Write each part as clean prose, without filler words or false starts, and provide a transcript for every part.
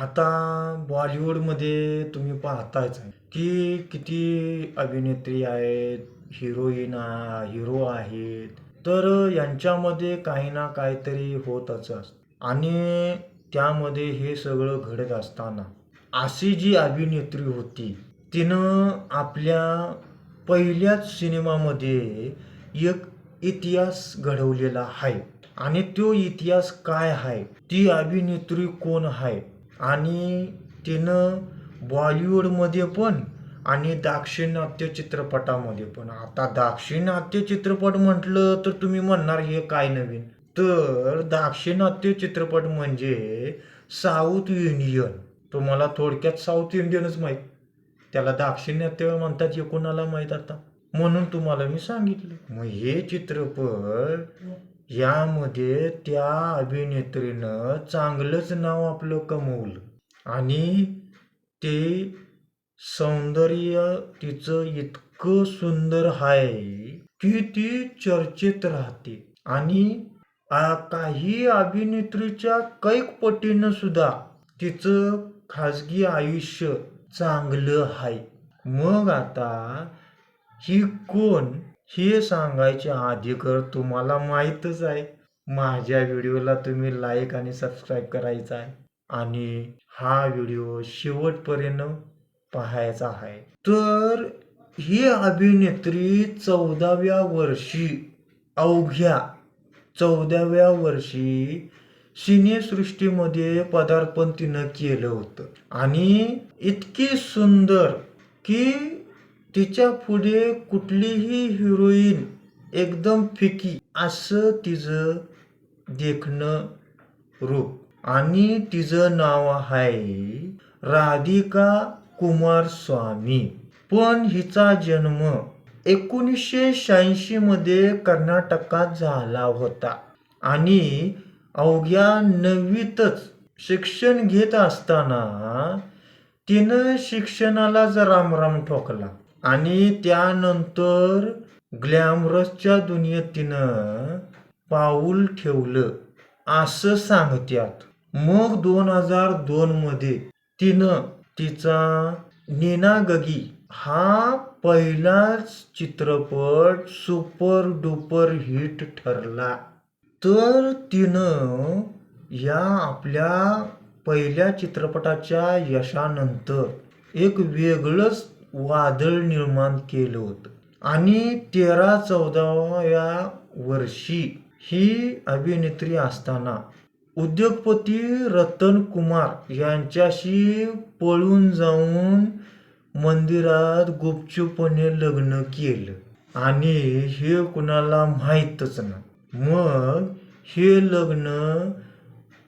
आता बॉलिवूडमध्ये तुम्ही पाहताच आहे की किती अभिनेत्री आहेत, हिरो आहेत. तर यांच्यामध्ये काही ना काहीतरी होतच असतं आणि त्यामध्ये हे सगळं घडत असताना अशी जी अभिनेत्री होती, तिनं आपल्या पहिल्याच सिनेमामध्ये एक इतिहास घडवलेला आहे. आणि तो इतिहास काय आहे, ती अभिनेत्री कोण आहे आणि तिनं बॉलिवूडमध्ये पण आणि दाक्षिणात्य चित्रपटामध्ये पण. आता दाक्षिणात्य चित्रपट म्हटलं तर तुम्ही म्हणणार हे काय नवीन. तर दाक्षिणात्य चित्रपट म्हणजे साऊथ इंडियन. तुम्हाला थोडक्यात साऊथ इंडियनच माहीत, त्याला दाक्षिणात्य म्हणतात हे कोणाला माहीत आता, म्हणून तुम्हाला मी सांगितलं. मग हे चित्रपट यामध्ये त्या अभिनेत्रीनं चांगलंच नाव आपलं कमवलं आणि ते सौंदर्य तिचं इतकं सुंदर आहे की ती चर्चेत राहते. आणि काही अभिनेत्रीच्या कैक पटीनं सुद्धा तिचं खाजगी आयुष्य चांगलं आहे. मग आता ही कोण हे सांगायच्या अगोदर तुम्हाला माहीतच आहे, माझ्या व्हिडिओला तुम्ही लाईक आणि सबस्क्राईब करायचा आहे आणि हा व्हिडिओ शेवटपर्यंत पाहायचा आहे. तर ही अभिनेत्री 14व्या वर्षी, अवघ्या 14व्या वर्षी सिनेसृष्टीमध्ये पदार्पण तिनं केलं होतं आणि इतकी सुंदर की तिच्या पुढे कुठलीही हिरोईन एकदम फिकी असं तिचं देखणं रूप. आणि तिचं नाव आहे राधिका कुमारस्वामी. पण हिचा जन्म 1986 मध्ये कर्नाटकात झाला होता आणि अवघ्या 9वीतच शिक्षण घेत असताना तिनं शिक्षणालाच रामराम ठोकला आणि त्यानंतर ग्लॅमरसच्या दुनियेत तिनं पाऊल ठेवलं असं सांगतात. मग 2002 मध्ये तिनं तिचा नीनागगी हा पहिलाच चित्रपट सुपर डुपर हिट ठरला. तर तिनं या आपल्या पहिल्या चित्रपटाच्या यशानंतर एक वेगळंच वादळ निर्माण केलं होतं आणि 13-14व्या वर्षी ही अभिनेत्री असताना उद्योगपती रतन कुमार यांच्याशी पळून जाऊन मंदिरात गुपचूपपणे लग्न केलं आणि हे कुणाला माहीतच नाही. मग हे लग्न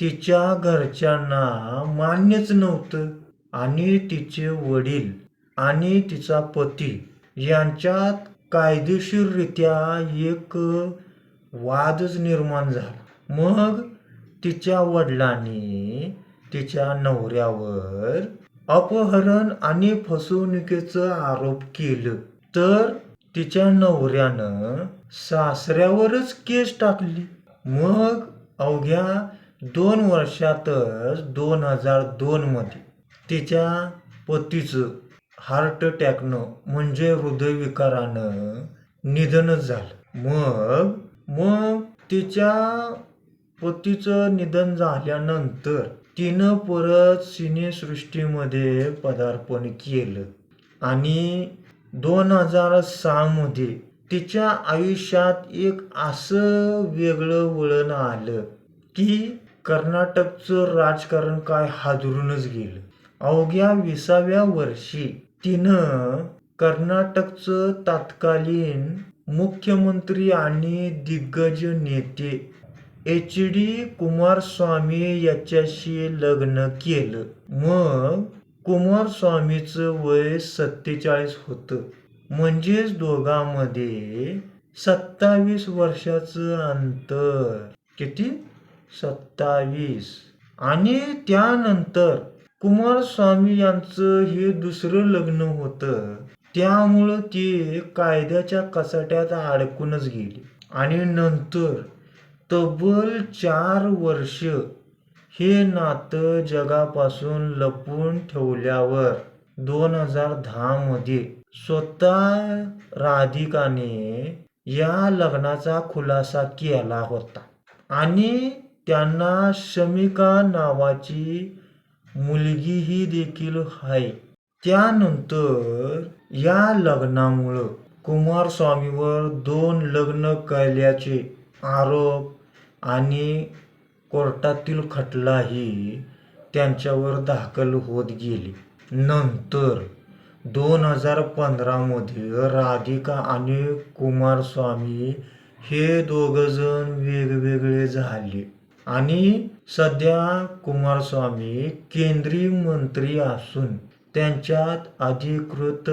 तिच्या घरच्यांना मान्यच नव्हतं आणि तिचे वडील आणि तिचा पती यांच्यात कायदेशीररित्या एक वादच निर्माण झाला. मग तिच्या वडिलांनी तिच्या नवऱ्यावर अपहरण आणि फसवणुकीचा आरोप केलं. तर तिच्या नवऱ्यानं सासऱ्यावरच केस टाकली. मग अवघ्या 2 वर्षातच 2002 मध्ये तिच्या पतीचं हार्ट अटॅकनं म्हणजे हृदयविकारानं निधनच झालं. मग तिच्या पतीचं निधन झाल्यानंतर तिनं परत सिनेसृष्टीमध्ये पदार्पण केलं आणि 2006 मध्ये तिच्या आयुष्यात एक असं वेगळं वळण आलं की कर्नाटकचं राजकारण काय हादरूनच गेलं. अवघ्या 20व्या वर्षी तिनं कर्नाटकचं तत्कालीन मुख्यमंत्री आणि दिग्गज नेते एच.डी. कुमारस्वामी याच्याशी लग्न केलं. मग कुमारस्वामीचं वय 47 होतं. म्हणजेच दोघांमध्ये 27 वर्षाचं अंतर. किती? 27. आणि त्यानंतर कुमारस्वामी यांचं हे दुसरं लग्न होतं, त्यामुळं ते कायद्याच्या कचाट्यात अडकूनच गेले आणि नंतर तब्बल 4 वर्ष हे नातं जगापासून लपवून ठेवल्यावर 2010 मध्ये स्वतः राधिकाने या लग्नाचा खुलासा केला होता आणि त्यांना शमिका नावाची मुलगीही देखील आहे. त्यानंतर या लग्नामुळं कुमारस्वामीवर 2 लग्न केल्याचे आरोप आणि कोर्टातील खटलाही त्यांच्यावर दाखल होत गेले. नंतर 2015 मध्ये राधिका आणि कुमारस्वामी हे दोघंजण वेगवेगळे झाले आणि सध्या कुमारस्वामी केंद्रीय मंत्री असून त्यांच्यात अधिकृत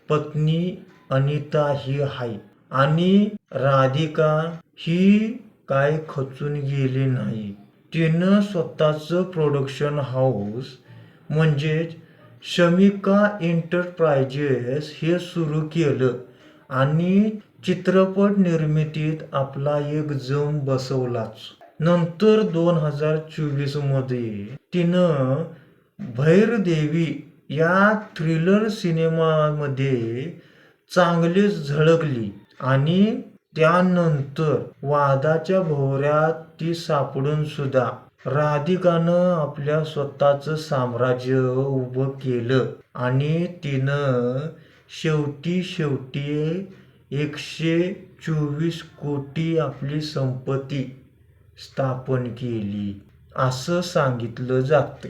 पत्नी अनिता ही आहे आणि राधिका ही काय खचून गेली नाही. तिनं स्वतःचं प्रोडक्शन हाऊस म्हणजेच शमिका एंटरप्राइजेस हे सुरू केलं आणि चित्रपट निर्मितीत आपला एक जम बसवलाच. नंतर 2024 मध्ये तिनं भैरदेवी या थ्रिलर सिनेमामध्ये चांगलीच झळकली आणि त्यानंतर वादाच्या भोवऱ्यात ती सापडून सुद्धा राधिकानं आपल्या स्वतःचं साम्राज्य उभं केलं आणि तिनं शेवटी 124 कोटी आपली संपत्ती स्थापन केली असं सांगितलं जातं.